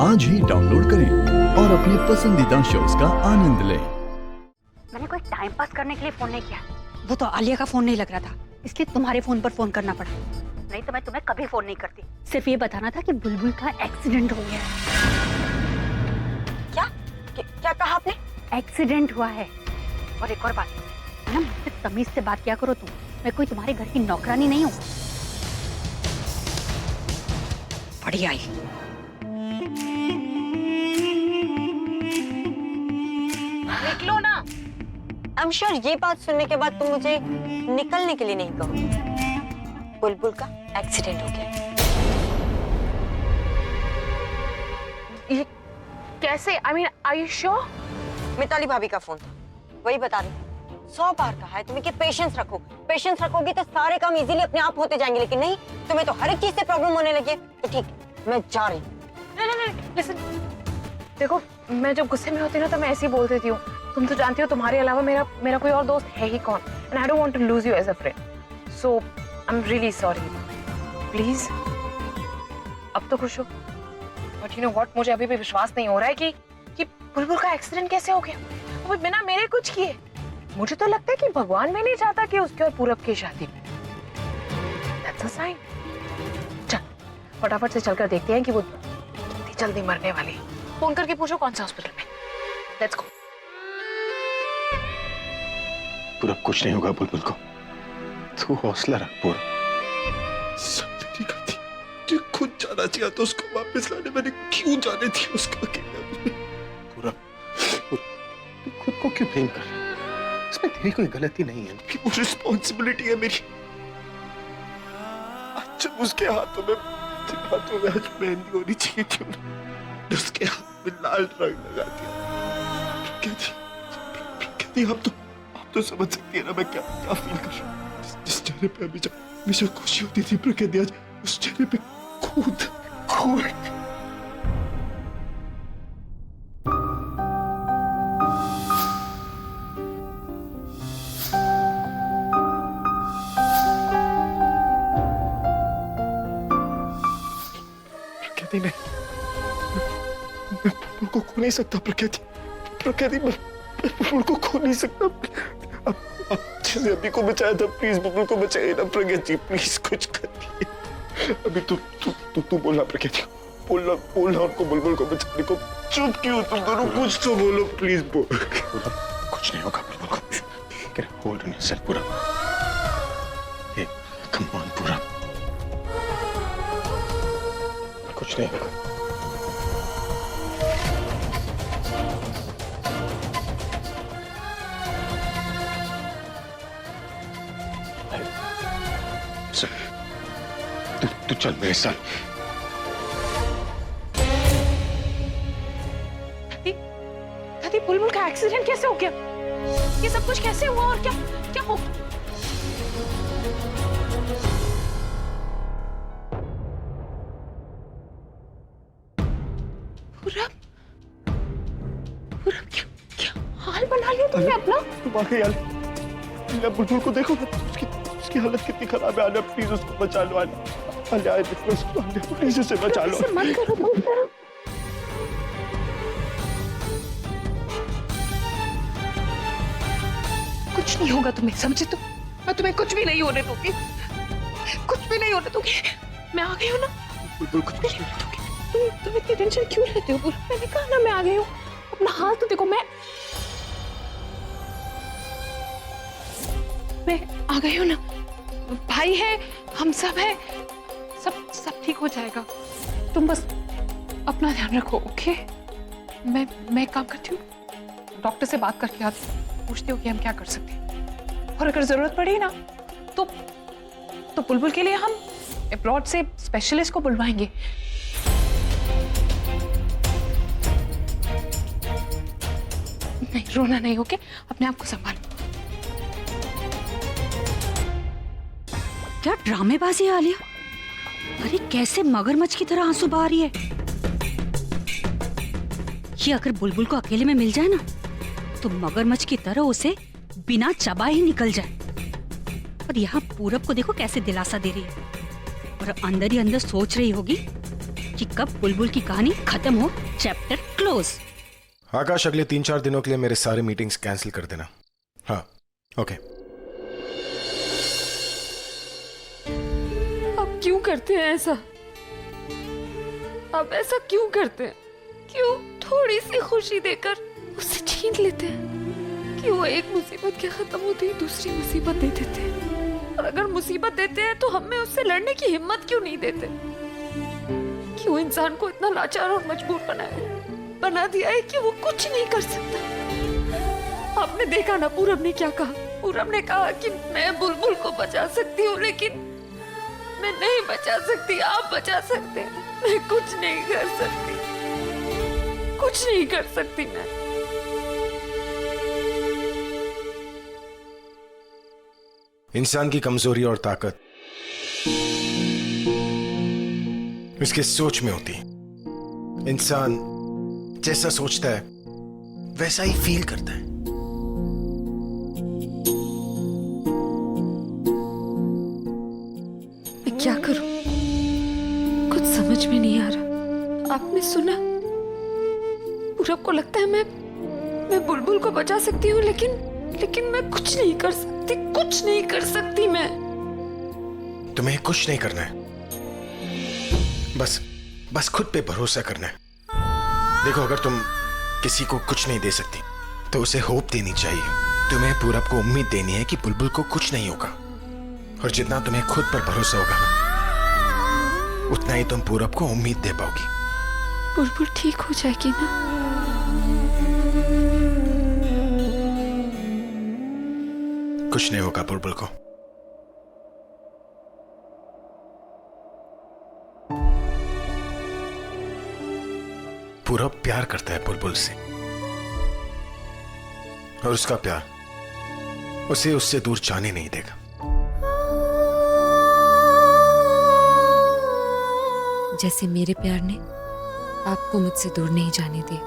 आज ही डाउनलोड करें और अपने पसंदीदा शोज का आनंद लें। मैंने कोई टाइम पास करने के लिए फोन नहीं किया। वो तो आलिया का फोन नहीं लग रहा था, इसलिए तुम्हारे फोन पर फोन करना पड़ा। नहीं तो मैं तुम्हें कभी फोन नहीं करती। सिर्फ ये बताना था कि बुलबुल का एक्सीडेंट हो गया है। क्या कहा आपने? एक्सीडेंट हुआ है। और एक और बात ना, मुझसे तमीज से बात किया करो तुम। मैं कोई तुम्हारे घर की नौकरानी नहीं हूँ। बढ़िया ही। निकलो ना। आई एम श्योर ये बात सुनने के बाद तुम मुझे निकलने के लिए नहीं कहोगे। बुलबुल का एक्सीडेंट हो गया। ये कैसे? I mean are you sure? Mitali भाभी का फोन था, वही बता रही। 100 बार कहा है तुम्हें कि पेशेंस रखो। पेशेंस रखोगी तो सारे काम इजीली अपने आप होते जाएंगे, लेकिन नहीं, तुम्हें तो हर एक चीज से प्रॉब्लम होने लगी है। तो ठीक, मैं जा रही हूँ। नहीं, लिसन, देखो मैं जब गुस्से में होती हूँ ना तो मैं ऐसे ही बोल देती हूँ। तुम तो जानती हो तुम्हारे अलावा मेरा कोई और दोस्त है ही कौन। And I don't want to lose you as a friend, so I am really sorry. Please अब तो खुश हो। बट यू नो व्हाट, मुझे अभी भी विश्वास नहीं हो रहा है कि बुलबुल का एक्सीडेंट कैसे हो गया, वो बिना मेरे कुछ किए। मुझे तो लगता है कि भगवान भी नहीं चाहता कि उसके और पूरब की शादी। That's a sign. चल फटाफट से चलकर देखते हैं कि वो कितनी जल्दी मरने वाली है। फोन करके पूछो कौन सा हॉस्पिटल में। Let's go. पूरब कुछ नहीं होगा बुलबुल को, तू हौसला रख पूरब। सब मेरी गलती, मुझे खुद जाना चाहिए था उसको वापस लाने। मैंने क्यों जाने थी उसको अकेले? पूरब तू खुद को क्यों ब्लेम कर रही है? इसमें तेरी कोई गलती नहीं है। कि वो रिस्पॉन्सिबिलिटी है मेरी। आज जब उसके हाथों में आज मेहंदी होनी चाहिए, क्यों ना उसके हाथ में लाल रंग लगा दिया। कहती आप तो समझ सकती है ना मैं क्या फील कर रहा हूँ। जिस चेहरे पे हमेशा खुशी होती थी प्रकृति, आज उस चेहरे पे खुद मैं बुलबुल को खो नहीं सकता। प्रकृति मैं बुलबुल को खो नहीं सकता। अब जैसे अभी को बचाया था, प्लीज बुलबुल को बचाइए ना प्रकृति, प्लीज कुछ करिए। अभी तू बोलना प्रकृति, बोलना उनको बुलबुल को बचाने को। चुप क्यों तुम दोनों, कुछ तो बोलो प्लीज। कुछ नहीं होगा बुलबुल को। होल्ड ऑन योरसेल्फ पूरब। कम ऑन पूरब, कुछ नहीं होगा। तू चल मेरे साथ। दादी बुलबुल का एक्सीडेंट कैसे हो गया? ये सब कुछ कैसे हुआ और क्या हो? पूरब क्या हाल बना लिया तुमने अपना? तुम आगे यार, बुलबुल को देखो ना, उसकी हालत कितनी खराब है। आलिया प्लीज उसको बचा लो। आलिया प्लीज उसे बचा लो। मत करो तुम। कुछ नहीं होगा तुम्हें, समझे तुम? मैं तुम्हें कुछ भी नहीं होने दूंगी, कुछ भी नहीं होने दूंगी। मैं आ गई हूँ ना। बुलबुल कुछ नहीं होने दूंगी। तुम इतनी टेंशन क्यों लेते हो? मैंने कहा ना मैं आ गई हूँ। अपना हाल तो देखो। मैं आ गई हूँ ना। भाई है, हम सब है, सब ठीक हो जाएगा। तुम बस अपना ध्यान रखो, ओके? मैं एक काम करती हूँ, डॉक्टर से बात करके आती हूँ, पूछती हूँ कि हम क्या कर सकते हैं। और अगर जरूरत पड़ी ना तो बुलबुल के लिए हम अब्रॉड से स्पेशलिस्ट को बुलवाएंगे। नहीं, रोना नहीं, ओके? अपने आप को संभालो। क्या ड्रामेबाजी है आलिया? अरे कैसे मगरमच्छ की तरह आंसू बहा रही है। ये अगर बुलबुल को अकेले में मिल जाए ना तो मगरमच्छ की तरह उसे बिना चबाए ही निकल जाए। और यहाँ पूरब को देखो कैसे दिलासा दे रही है और अंदर ही अंदर सोच रही होगी कि कब बुलबुल की कहानी खत्म हो, चैप्टर क्लोज। आकाश, अगले 3-4 दिनों के लिए मेरे सारे मीटिंग्स कैंसिल कर देना। हाँ, ओके। आप क्यों करते हैं ऐसा? आप ऐसा क्यों करते हैं? क्यों थोड़ी सी खुशी देकर उसे छीन लेते हैं? क्यों एक मुसीबत के खत्म होते ही दूसरी मुसीबत दे देते हैं? और अगर मुसीबत देते हैं तो हमें उससे लड़ने की हिम्मत क्यों नहीं देते? क्यों इंसान को इतना लाचार और मजबूर बना दिया है कि वो कुछ नहीं कर सकता? आपने देखा ना पूरब ने क्या कहा? पूरब ने कहा कि मैं बुलबुल को बचा सकती हूँ, लेकिन मैं नहीं बचा सकती, आप बचा सकते हैं। मैं कुछ नहीं कर सकती, कुछ नहीं कर सकती मैं। इंसान की कमजोरी और ताकत उसके सोच में होती है। इंसान जैसा सोचता है वैसा ही फील करता है। मैं क्या करूं? कुछ समझ में नहीं आ रहा। आपने सुना? पूरब को लगता है मैं बुलबुल को बचा सकती हूँ, लेकिन मैं कुछ नहीं कर सकती, कुछ नहीं कर सकती मैं। तुम्हें कुछ नहीं करना है, बस खुद पे भरोसा करना है। देखो, अगर तुम किसी को कुछ नहीं दे सकती तो उसे होप देनी चाहिए। तुम्हें पूरब को उम्मीद देनी है कि बुलबुल को कुछ नहीं होगा, और जितना तुम्हें खुद पर भरोसा होगा ना, उतना ही तुम पूरब को उम्मीद दे पाओगी। बुलबुल ठीक हो जाएगी ना? कुछ नहीं होगा बुलबुल को। पूरब प्यार करता है बुलबुल से, और उसका प्यार उसे उससे दूर जाने नहीं देगा। जैसे मेरे प्यार ने आपको मुझसे दूर नहीं जाने दिया।